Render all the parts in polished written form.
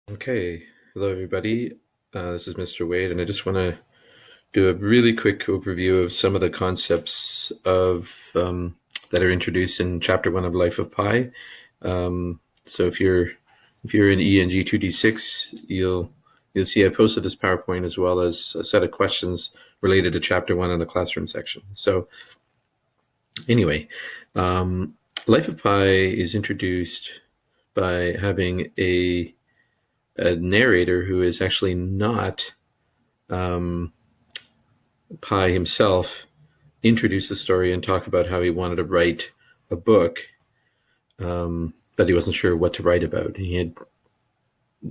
Okay, hello everybody. This is Mr. Wade, and I just want to do a really quick overview of some of the concepts that are introduced in Chapter One of Life of Pi. So if you're in ENG 2D6, you'll see I posted this PowerPoint as well as a set of questions related to Chapter One in the classroom section. So anyway, um, Life of Pi is introduced by having a narrator who is actually not um, Pi himself introduce the story and talk about how he wanted to write a book, but he wasn't sure what to write about. He had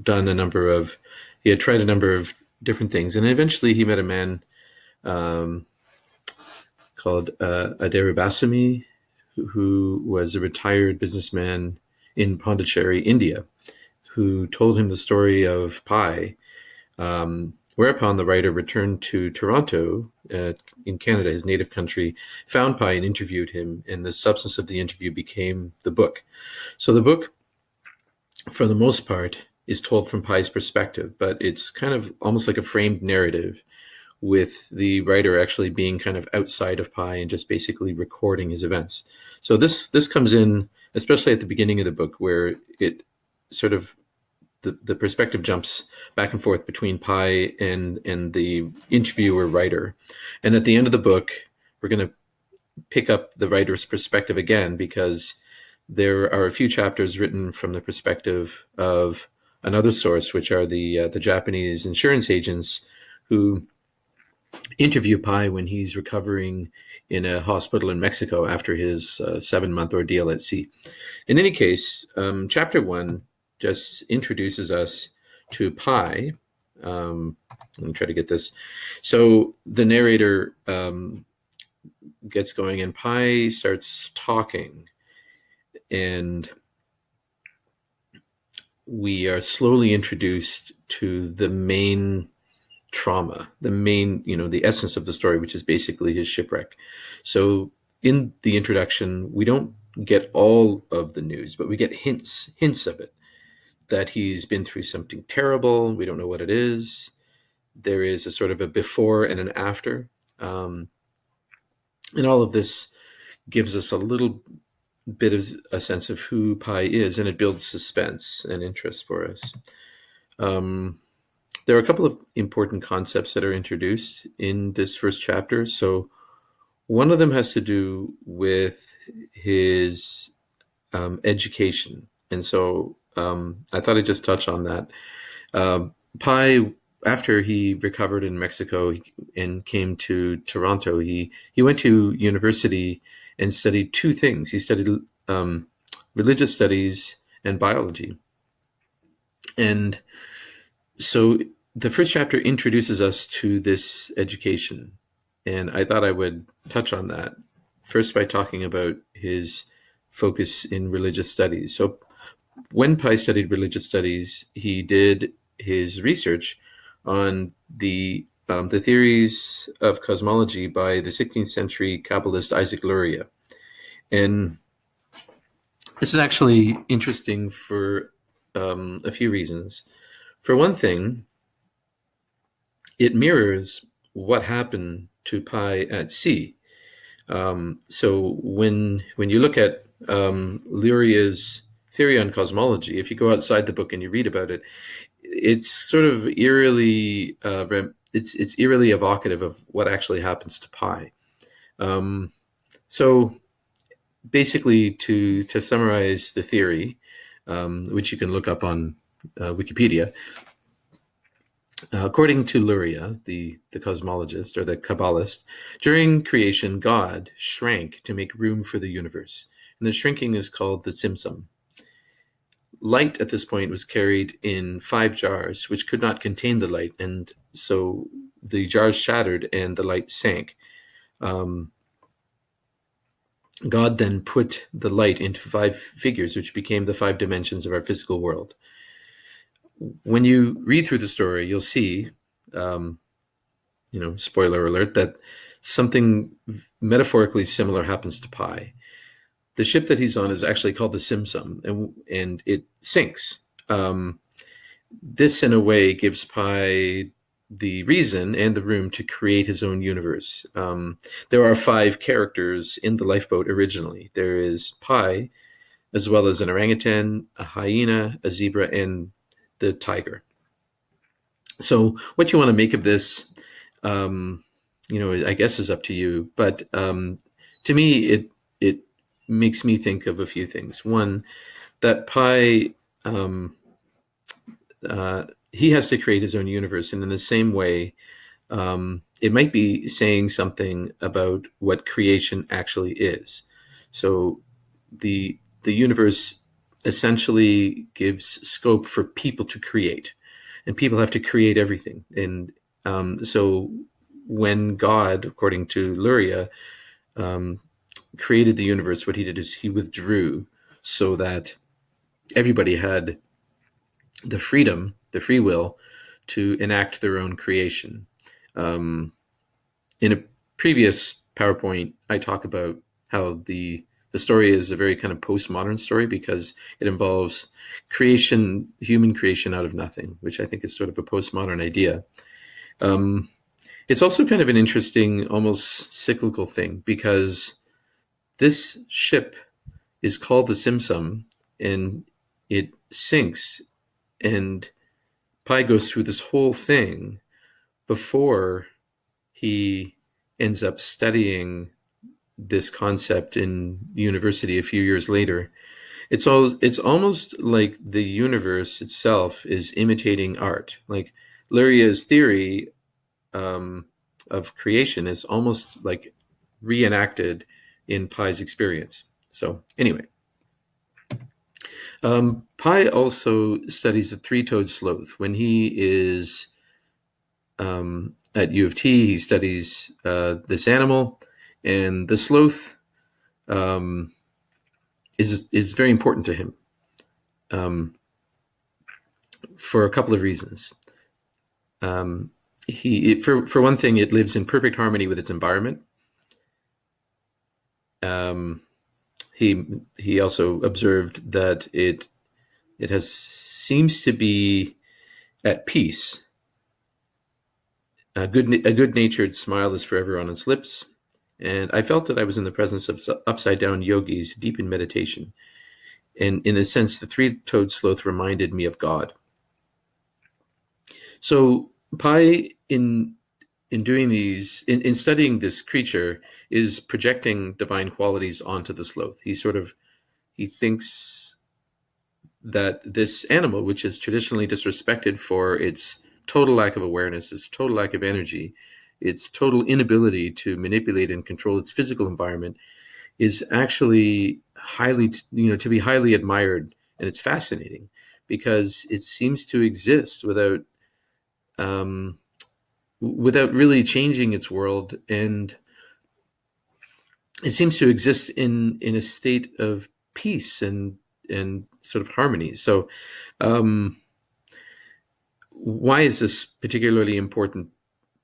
tried a number of different things, and eventually he met a man um, called Aderabasami, who was a retired businessman in Pondicherry, India, who told him the story of Pi. Whereupon the writer returned to Toronto, in Canada, his native country, found Pi and interviewed him, and the substance of the interview became the book. So the book, for the most part, is told from Pi's perspective, but it's kind of almost like a framed narrative, with the writer actually being kind of outside of Pi and just basically recording his events. So this comes in, especially at the beginning of the book, where it sort of the perspective jumps back and forth between Pi and the interviewer writer. And at the end of the book, we're going to pick up the writer's perspective again, because there are a few chapters written from the perspective of another source, which are the Japanese insurance agents who interview Pi when he's recovering in a hospital in Mexico after his 7-month ordeal at sea. In any case, chapter one just introduces us to Pi. Let me try to get this. So the narrator gets going, and Pi starts talking, and we are slowly introduced to the main trauma, the essence of the story, which is basically his shipwreck. So in the introduction, we don't get all of the news, but we get hints of it, that he's been through something terrible. We don't know what it is. There is a sort of a before and an after. And all of this gives us a little bit of a sense of who Pi is, and it builds suspense and interest for us. There are a couple of important concepts that are introduced in this first chapter. So one of them has to do with his education. And so I thought I'd just touch on that. Pi, after he recovered in Mexico and came to Toronto, he went to university and studied two things. He studied religious studies and biology. And so the first chapter introduces us to this education. And I thought I would touch on that first by talking about his focus in religious studies. So when Pi studied religious studies, he did his research on the theories of cosmology by the 16th century Kabbalist Isaac Luria. And this is actually interesting for a few reasons. For one thing, it mirrors what happened to Pi at sea. So when you look at Luria's theory on cosmology, if you go outside the book and you read about it, it's sort of eerily it's eerily evocative of what actually happens to Pi. So basically, to summarize the theory, which you can look up on Wikipedia, according to Luria, the cosmologist or the Kabbalist, during creation, God shrank to make room for the universe, and the shrinking is called the Tzimtzum. Light at this point was carried in 5 jars, which could not contain the light, and so the jars shattered and the light sank. God then put the light into 5 figures, which became the 5 dimensions of our physical world. When you read through the story, you'll see, spoiler alert, that something metaphorically similar happens to Pi. The ship that he's on is actually called the Tzimtzum, and it sinks. This, in a way, gives Pi the reason and the room to create his own universe. There are 5 characters in the lifeboat originally. There is Pi, as well as an orangutan, a hyena, a zebra, and the tiger. So, what you want to make of this, um, I guess is up to you. But to me, it makes me think of a few things. One, that Pi, um, he has to create his own universe, and in the same way, it might be saying something about what creation actually is. So, the universe essentially gives scope for people to create, and people have to create everything. And so, when God, according to Luria, um, created the universe, what he did is he withdrew so that everybody had the freedom, the free will, to enact their own creation. In a previous PowerPoint, I talk about how the story is a very kind of postmodern story because it involves creation, human creation out of nothing, which I think is sort of a postmodern idea. Um, it's also kind of an interesting, almost cyclical thing because this ship is called the Simsum, and it sinks, and Pi goes through this whole thing before he ends up studying this concept in university a few years later. It's almost like the universe itself is imitating art. Like Luria's theory um, of creation is almost like reenacted in Pi's experience. So anyway, Pi also studies the three-toed sloth. When he is at U of T, he studies this animal, and the sloth um, is very important to him um, for a couple of reasons. For one thing, it lives in perfect harmony with its environment. Um, he also observed that it has seems to be at peace. A good-natured smile is forever on its lips, and I felt that I was in the presence of upside-down yogis deep in meditation. And in a sense, the three-toed sloth reminded me of God. So Pi, in doing these, in studying this creature, is projecting divine qualities onto the sloth. He thinks that this animal, which is traditionally disrespected for its total lack of awareness, its total lack of energy, its total inability to manipulate and control its physical environment, is actually to be highly admired. And it's fascinating because it seems to exist um, without really changing its world, and it seems to exist in a state of peace and sort of harmony. So, um, why is this particularly important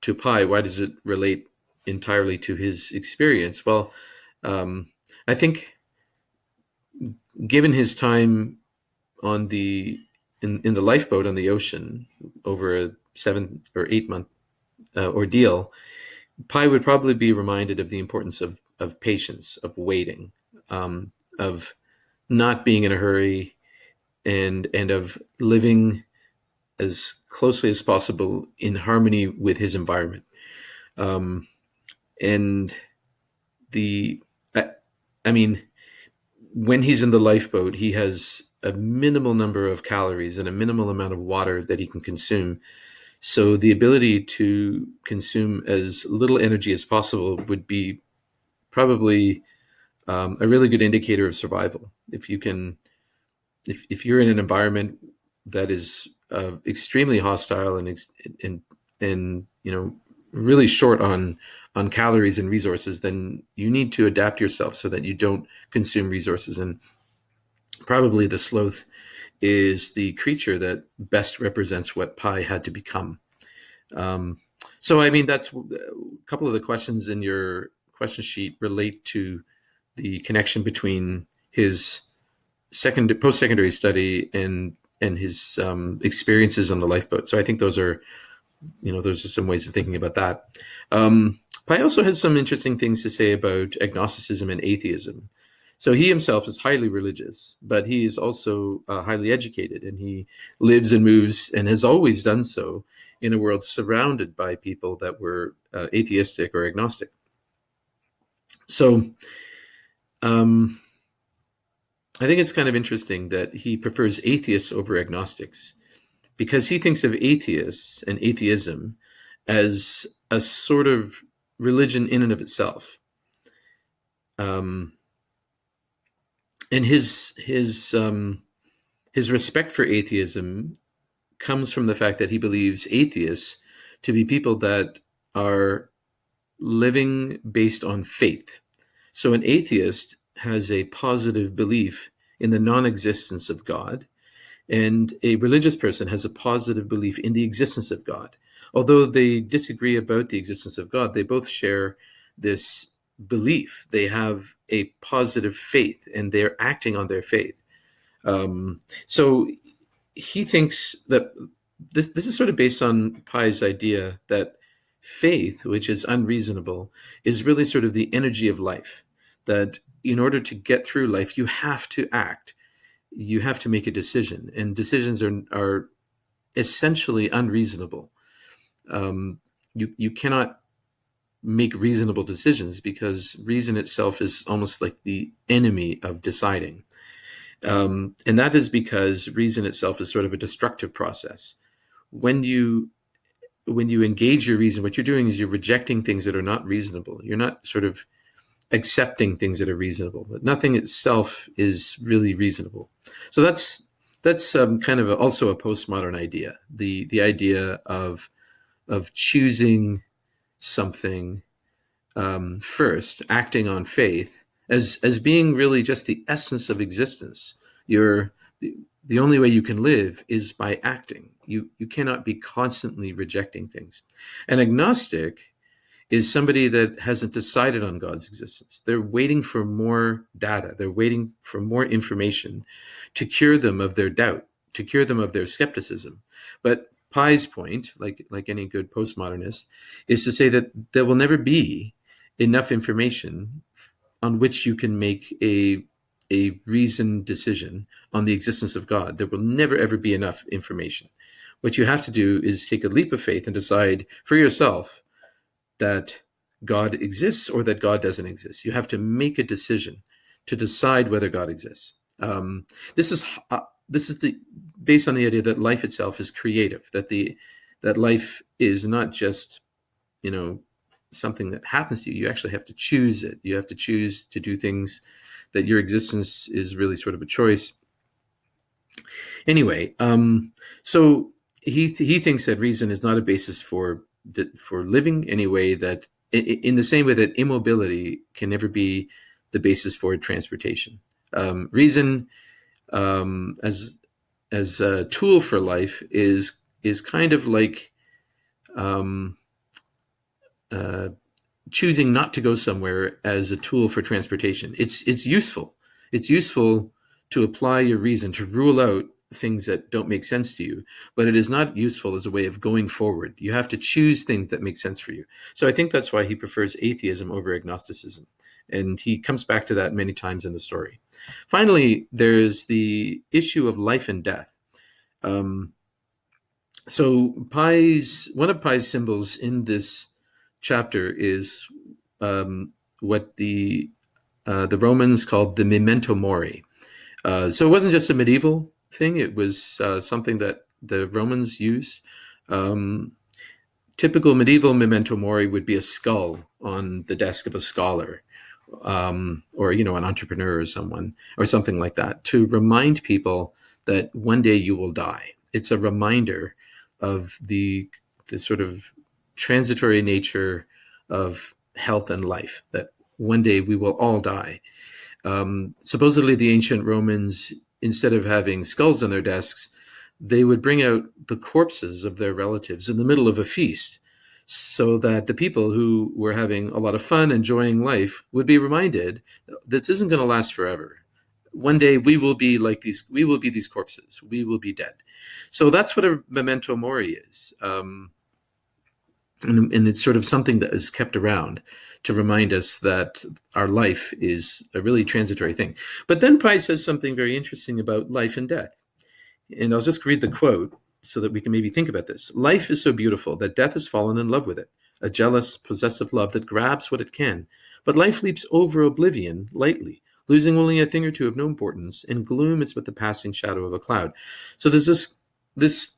to Pi? Why does it relate entirely to his experience? Well, I think given his time on in the lifeboat on the ocean over a 7 or 8 month ordeal, Pi would probably be reminded of the importance of patience, of waiting, of not being in a hurry, and of living as closely as possible in harmony with his environment. Um, and the, I, I mean, when he's in the lifeboat, he has a minimal number of calories and a minimal amount of water that he can consume. So the ability to consume as little energy as possible would be probably a really good indicator of survival. If you can, if you're in an environment that is extremely hostile and really short on calories and resources, then you need to adapt yourself so that you don't consume resources. And probably the sloth is the creature that best represents what Pi had to become. Um, so, I mean, that's a couple of the questions in your question sheet relate to the connection between his post-secondary study and his experiences on the lifeboat. So I think those are some ways of thinking about that. Pi also has some interesting things to say about agnosticism and atheism. So he himself is highly religious, but he is also highly educated, and he lives and moves and has always done so in a world surrounded by people that were atheistic or agnostic. So um, I think it's kind of interesting that he prefers atheists over agnostics, because he thinks of atheists and atheism as a sort of religion in and of itself. Um, and his respect for atheism comes from the fact that he believes atheists to be people that are living based on faith. So an atheist has a positive belief in the non-existence of God, and a religious person has a positive belief in the existence of God. Although they disagree about the existence of God, they both share this belief. They have a positive faith, and they're acting on their faith. So he thinks that this is sort of based on Pi's idea that faith, which is unreasonable, is really sort of the energy of life. That in order to get through life, you have to act, you have to make a decision, and decisions are essentially unreasonable. You cannot make reasonable decisions because reason itself is almost like the enemy of deciding. And that is because reason itself is sort of a destructive process. When you engage your reason, what you're doing is you're rejecting things that are not reasonable. You're not sort of accepting things that are reasonable, but nothing itself is really reasonable. So that's kind of also a postmodern idea. The idea of choosing something first, acting on faith as being really just the essence of existence. The only way you can live is by acting. You cannot be constantly rejecting things. An agnostic is somebody that hasn't decided on God's existence. They're waiting for more data. They're waiting for more information to cure them of their doubt, to cure them of their skepticism. But Pi's point, like any good postmodernist, is to say that there will never be enough information on which you can make a reasoned decision on the existence of God. There will never, ever be enough information. What you have to do is take a leap of faith and decide for yourself that God exists or that God doesn't exist. You have to make a decision to decide whether God exists. This is based on the idea that life itself is creative, that life is not just something that happens to you. You actually have to choose it. You have to choose to do things, that your existence is really sort of a choice. Anyway, so he thinks that reason is not a basis for living, anyway, that in the same way that immobility can never be the basis for transportation. Reason as a tool for life is kind of like choosing not to go somewhere as a tool for transportation. It's useful. It's useful to apply your reason to rule out things that don't make sense to you, but it is not useful as a way of going forward. You have to choose things that make sense for you. So I think that's why he prefers atheism over agnosticism. And he comes back to that many times in the story. Finally, there's the issue of life and death. So one of Pi's symbols in this chapter is what the Romans called the memento mori. So it wasn't just a medieval thing. It was something that the Romans used. Typical medieval memento mori would be a skull on the desk of a scholar, or an entrepreneur or something like that, to remind people that one day you will die. It's a reminder of the sort of transitory nature of health and life, that one day we will all die. Supposedly the ancient Romans, instead of having skulls on their desks, they would bring out the corpses of their relatives in the middle of a feast, so that the people who were having a lot of fun, enjoying life, would be reminded that this isn't going to last forever. one day we will be like these. We will be these corpses. We will be dead. So that's what a memento mori is. And it's sort of something that is kept around to remind us that our life is a really transitory thing. But then Pi says something very interesting about life and death. And I'll just read the quote so that we can maybe think about this. Life is so beautiful that death has fallen in love with it, a jealous, possessive love that grabs what it can. But life leaps over oblivion lightly, losing only a thing or two of no importance, and gloom is but the passing shadow of a cloud. So there's this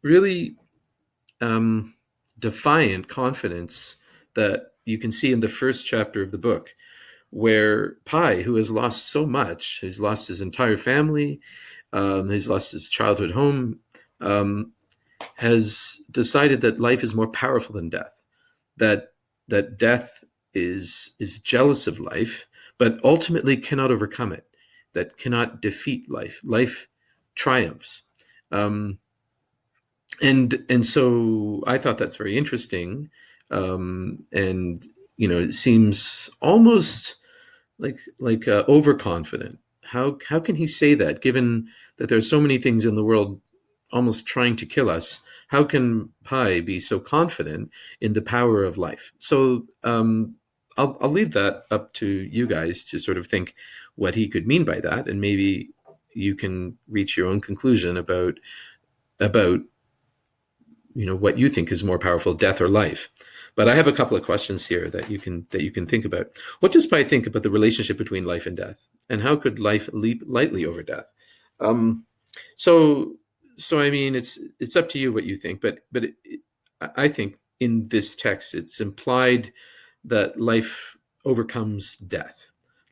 really defiant confidence that you can see in the first chapter of the book, where Pi, who has lost so much, he's lost his entire family, he's lost his childhood home, has decided that life is more powerful than death, that death is jealous of life, but ultimately cannot overcome it, that cannot defeat life. Life triumphs. And so I thought that's very interesting, and it seems almost like overconfident. How can he say that, given that there's so many things in the world almost trying to kill us? How can Pi be so confident in the power of life? So I'll leave that up to you guys to sort of think what he could mean by that, and maybe you can reach your own conclusion about what you think is more powerful, death or life. But I have a couple of questions here that you can think about. What does Pi think about the relationship between life and death, and how could life leap lightly over death? So I mean, it's up to you what you think, but I think in this text it's implied that life overcomes death.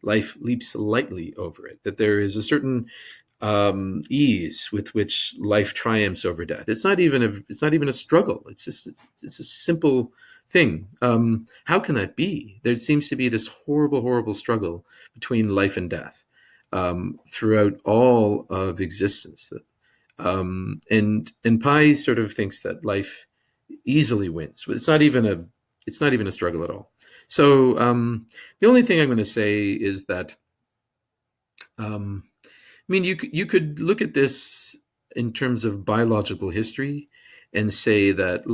Life leaps lightly over it. That there is a certain ease with which life triumphs over death. It's not even a struggle. It's a simple thing. How can that be? There seems to be this horrible struggle between life and death throughout all of existence. And Pi sort of thinks that life easily wins. It's not even a struggle at all. So the only thing I'm going to say is that I mean, you could look at this in terms of biological history and say that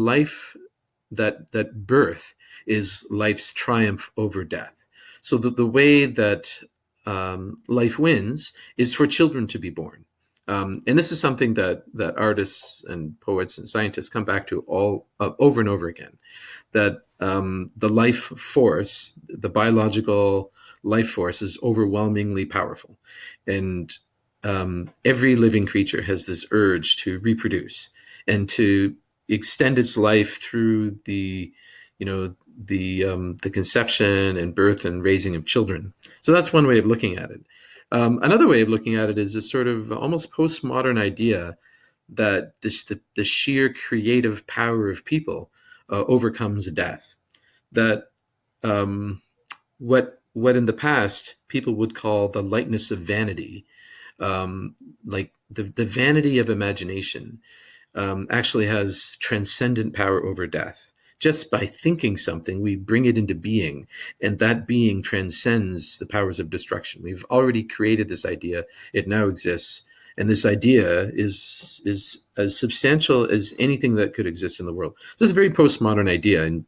that birth is life's triumph over death. So the way that life wins is for children to be born. And this is something that artists and poets and scientists come back to all over and over again, that the life force, the biological life force, is overwhelmingly powerful. And every living creature has this urge to reproduce and to extend its life through the conception and birth and raising of children. So that's one way of looking at it. Another way of looking at it is this sort of almost postmodern idea that the sheer creative power of people overcomes death. That what in the past people would call the lightness of vanity, like the vanity of imagination, actually has transcendent power over death. Just by thinking something, we bring it into being, and that being transcends the powers of destruction. We've already created this idea; it now exists, and this idea is as substantial as anything that could exist in the world. So it's a very postmodern idea, and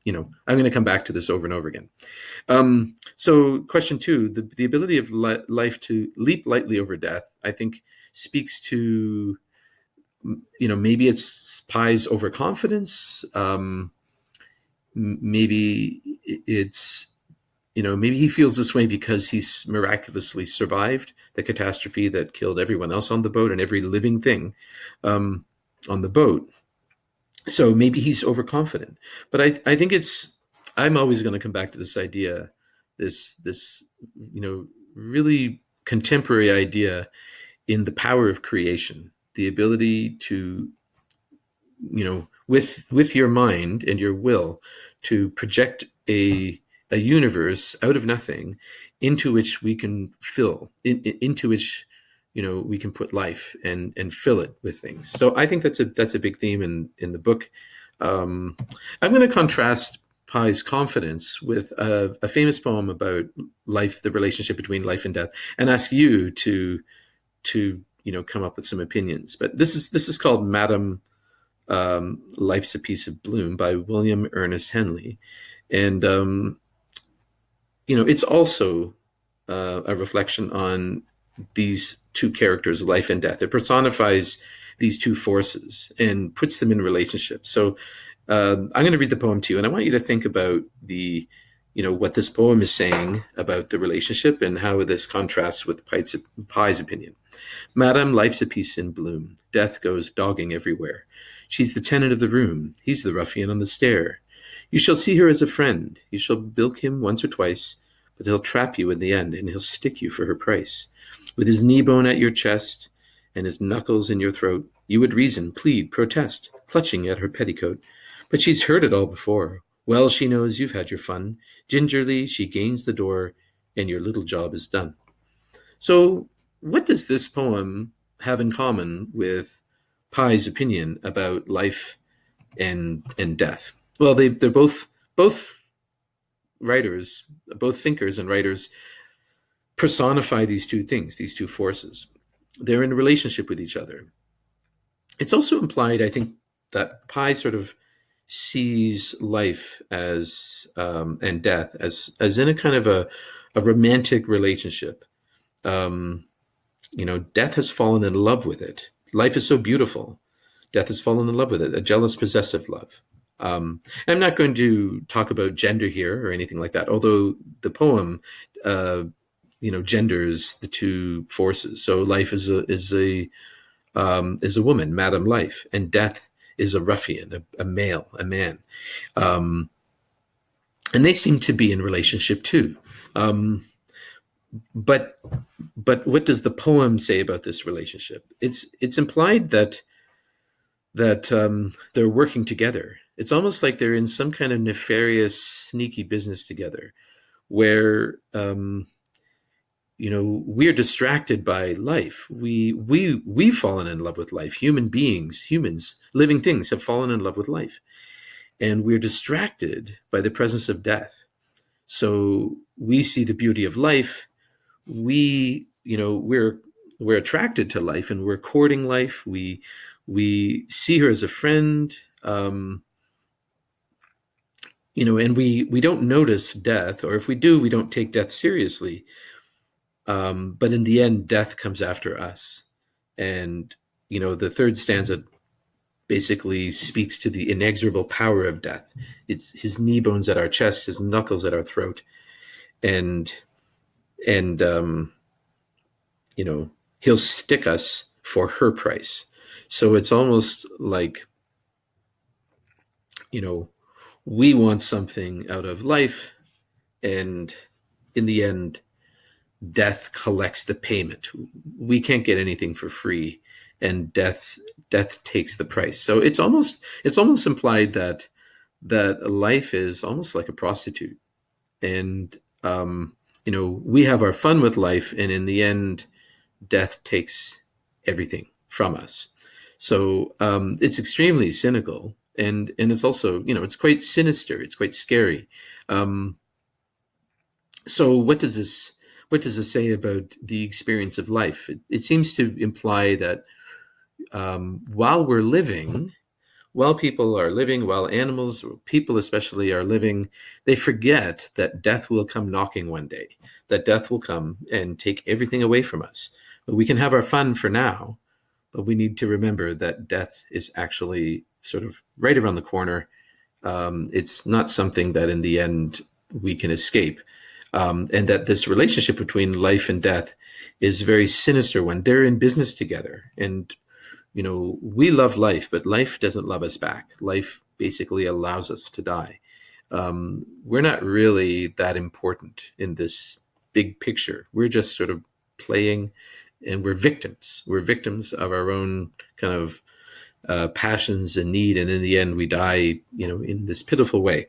I'm going to come back to this over and over again. So, question 2: the ability of life to leap lightly over death, I think, speaks to maybe it's Pi's overconfidence. Maybe it's maybe he feels this way because he's miraculously survived the catastrophe that killed everyone else on the boat and every living thing on the boat. So maybe he's overconfident. But I think I'm always going to come back to this idea, this really contemporary idea in the power of creation, the ability to with your mind and your will to project a universe out of nothing into which we can fill, into which we can put life and fill it with things. So I think that's a big theme in the book. I'm going to contrast Pye's confidence with a famous poem about life, the relationship between life and death, and ask you to come up with some opinions. But this is called Madam Life's a Piece of Bloom by William Ernest Henley, and it's also a reflection on these two characters, life and death. It personifies these two forces and puts them in relationship. So I'm going to read the poem to you, and I want you to think about what this poem is saying about the relationship and how this contrasts with Pye's opinion. Madam, life's a piece in bloom. Death goes dogging everywhere. She's the tenant of the room. He's the ruffian on the stair. You shall see her as a friend. You shall bilk him once or twice, but he'll trap you in the end, and he'll stick you for her price. With his knee bone at your chest and his knuckles in your throat, you would reason, plead, protest, clutching at her petticoat. But she's heard it all before. Well, she knows you've had your fun. Gingerly, she gains the door, and your little job is done. So, what does this poem have in common with Pye's opinion about life and death? Well, they're both writers, both thinkers and writers, personify these two things, these two forces. They're in a relationship with each other. It's also implied, I think, that Pye sort of sees life as and death as in a kind of a romantic relationship. Death has fallen in love with it. Life is so beautiful. Death has fallen in love with it, a jealous, possessive love. I'm not going to talk about gender here or anything like that, although the poem, genders the two forces. So life is a woman, Madam Life, and death is a ruffian, a male, a man. And they seem to be in relationship too. But what does the poem say about this relationship? It's implied that they're working together. It's almost like they're in some kind of nefarious, sneaky business together, where we're distracted by life. We've fallen in love with life. Humans, living things have fallen in love with life, and we're distracted by the presence of death. So we see the beauty of life. We're attracted to life, and we're courting life. We see her as a friend, and we don't notice death, or if we do, we don't take death seriously. But in the end, death comes after us. And, the third stanza basically speaks to the inexorable power of death. It's his knee bones at our chest, his knuckles at our throat. And he'll stick us for her price. So it's almost like, we want something out of life, and in the end, death collects the payment. We can't get anything for free, and death takes the price. So it's almost implied that life is almost like a prostitute, and we have our fun with life, and in the end, death takes everything from us. So it's extremely cynical, and it's also it's quite sinister. It's quite scary. So what does this say about the experience of life? It seems to imply that while people are living, while animals, people especially, are living, they forget that death will come knocking one day, that death will come and take everything away from us. But we can have our fun for now, but we need to remember that death is actually sort of right around the corner. It's not something that in the end we can escape. And that this relationship between life and death is a very sinister one. They're in business together. And, we love life, but life doesn't love us back. Life basically allows us to die. We're not really that important in this big picture. We're just sort of playing, and we're victims. We're victims of our own kind of passions and need. And in the end, we die, in this pitiful way.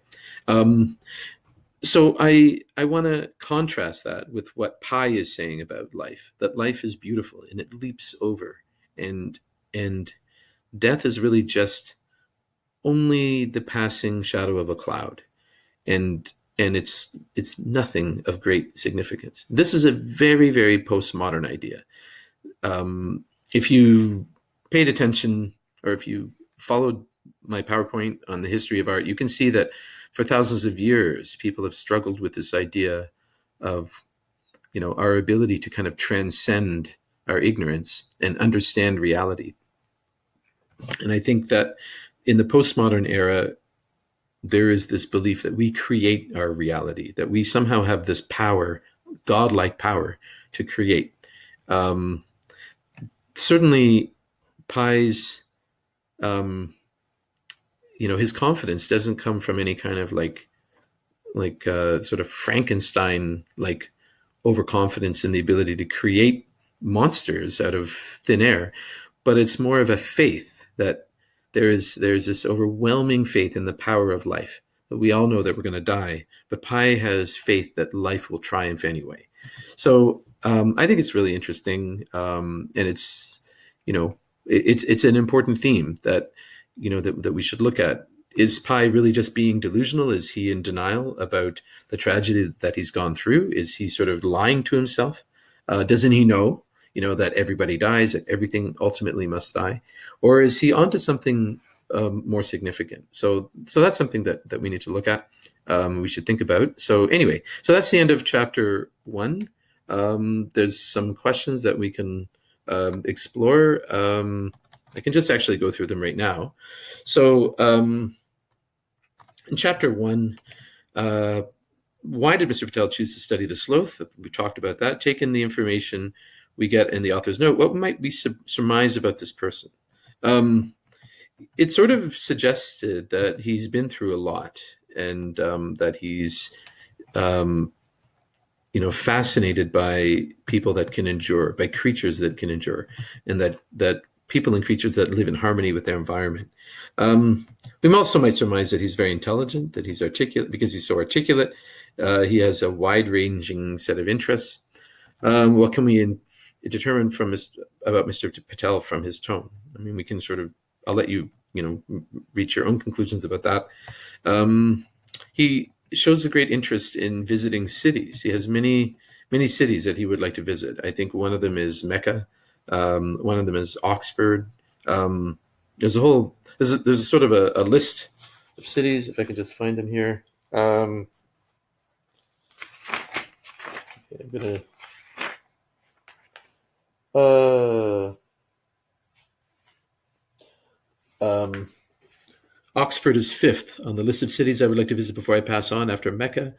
So I want to contrast that with what Pye is saying about life, that life is beautiful and it leaps over, and death is really just only the passing shadow of a cloud. and it's nothing of great significance. This is a very, very postmodern idea. If you paid attention, or if you followed my PowerPoint on the history of art, you can see that for thousands of years, people have struggled with this idea of, our ability to kind of transcend our ignorance and understand reality. And I think that in the postmodern era, there is this belief that we create our reality, that we somehow have this power, godlike power, to create. Certainly, Pi's, his confidence doesn't come from any kind of like sort of Frankenstein like overconfidence in the ability to create monsters out of thin air, but it's more of a faith that there's this overwhelming faith in the power of life. That we all know that we're going to die, but Pi has faith that life will triumph anyway. So I think it's really interesting, and it's it's an important theme that that we should look at. Is Pi really just being delusional? Is he in denial about the tragedy that he's gone through? Is he sort of lying to himself? Doesn't he know, that everybody dies, that everything ultimately must die? Or is he onto something more significant? So that's something that we need to look at. We should think about. So anyway, so that's the end of chapter 1. There's some questions that we can explore. I can just actually go through them right now. So in chapter 1, why did Mr. Patel choose to study the sloth? We talked about that. Taking the information we get in the author's note, what might we surmise about this person? It sort of suggested that he's been through a lot, and that he's fascinated by people that can endure, by creatures that can endure, and that people and creatures that live in harmony with their environment. We also might surmise that he's very intelligent, that he's articulate. Because he's so articulate, he has a wide-ranging set of interests. What can we determine about Mr. Patel from his tone? I mean, we can I'll let you, reach your own conclusions about that. He shows a great interest in visiting cities. He has many, many cities that he would like to visit. I think one of them is Mecca. One of them is Oxford. There's a sort of a list of cities, if I can just find them here. I'm gonna. Oxford is 5th on the list of cities I would like to visit before I pass on, after Mecca,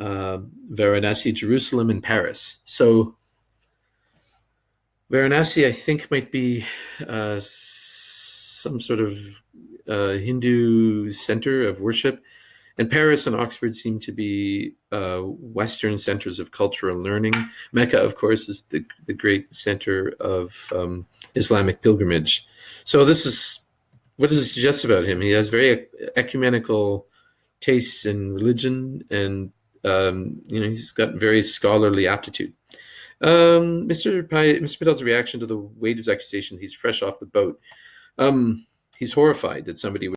Varanasi, Jerusalem, and Paris. So Varanasi, I think, might be some sort of Hindu center of worship. And Paris and Oxford seem to be Western centers of cultural learning. Mecca, of course, is the great center of Islamic pilgrimage. So what does it suggest about him? He has very ecumenical tastes in religion, and he's got very scholarly aptitude. Mr. Patel's reaction to the waiter's accusation, he's fresh off the boat. He's horrified that somebody